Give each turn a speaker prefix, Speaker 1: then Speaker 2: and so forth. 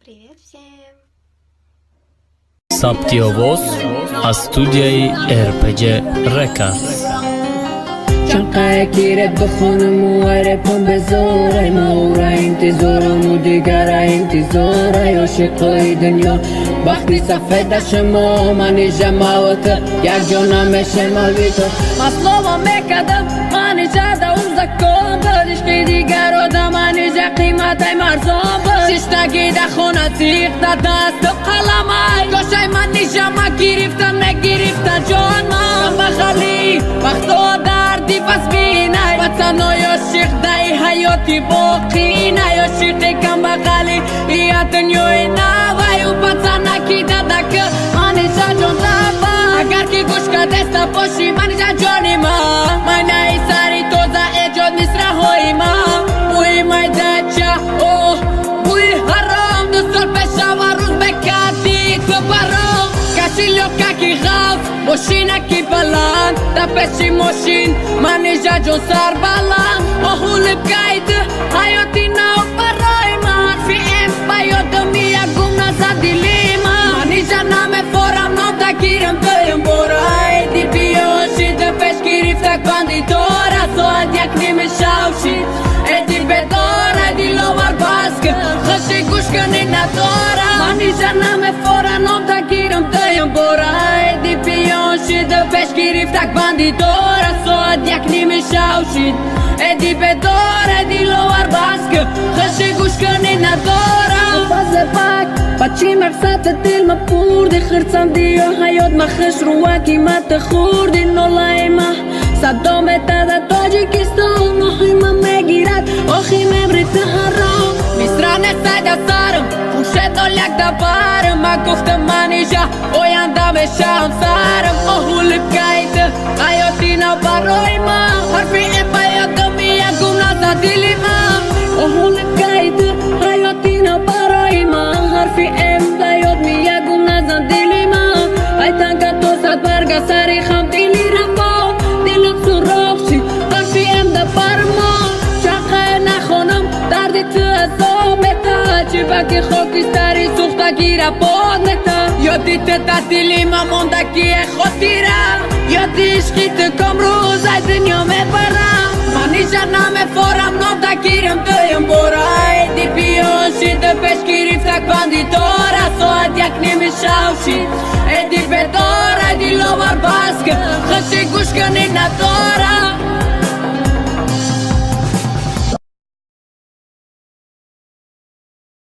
Speaker 1: Привет всем!
Speaker 2: Саптиовоз аз студияи RPG Records.
Speaker 3: چقدر گیرت بخونم و عرفم بذاره مورا انتظارم و دیگر انتظاره عاشقای دنیا وقتی صفحه دشما من جماعت یک جانم شمال بی تو مطلوبم میکدم من جرده اون زکام بردش که دیگر آدم من جا قیمت های مرزام برد ششتگی ده خونه تیغ ده دست و قلم های گوشه من نجمع گرفتن نگرفتن جان من بخلی وقتا دردی پس بینای وطن و عاشق دای حیاتی باقی نه عاشق کم بغلی یا دنیای نوای و وطن کی دادک من جا جان دفا اگر که گوش که دستا باشی من جا جانی من ای سری توزا ایجاد مصره های بوی مایدچه اوه بوی حرام دوستار پشا و روز بکردی تو برام کشی لوکا کی غاف ماشینه کی بلند در پشی ماشین من جا جان سر بلند آهول بگید حیاتی نو برای من فی ام بیادم یک گم نزد دیلی من جا نمیفورم نام تگیرم دویم برای دی بیاشی در پش گرفته کندی داره ساعت یک نیمه شوشید ایدی بداره دی لوار باسک خشی گوش کنی نداره من جا نمیفورم نام تگیرم دویم برای دی بیاشی در پش گرفته کندی داره ساعت یک نیمه شوشید ایدی بداره دی لوار باسک خشی گوش کنی نداره بازه پاک بچی مقصد دل ما پوردی خرسم دی و حیات ما خش رو قیمت خوردی نولای ما صدام تازه تاجیکستان ماهی ما میگیرد آخی مبری تهران میسرانه سایده سرم خوشه دال یک دبارم ما گفتم منی جا اوینده بشم سرم آهول بگید حیاتی نو برای ما حرفی این بیادم یک گم نزد دیلی ما آهول بگید حیاتی نو برای ما حرفی این بیاد می یک گم نزد دیلی ما ای تنکا تو صد برگه سری خم دیلی رفا دیلم سراخ شید حرفی این ده بر ما چقه نخونم دردی تو ازامتا چی بکی خاکستری سوخته گیره بادنتا یادی تا دیلی ما موندگی خاطیره یادیش کی تو کم روز ای دنیا میبرم منی جا نمیفورم نام تگیرم دویم برای دی بیاشی ده پش گرفته کندی داره ساعت یک نیمه شوشید ایدی بداره دی لوار باسک خشی گوش کنی نداره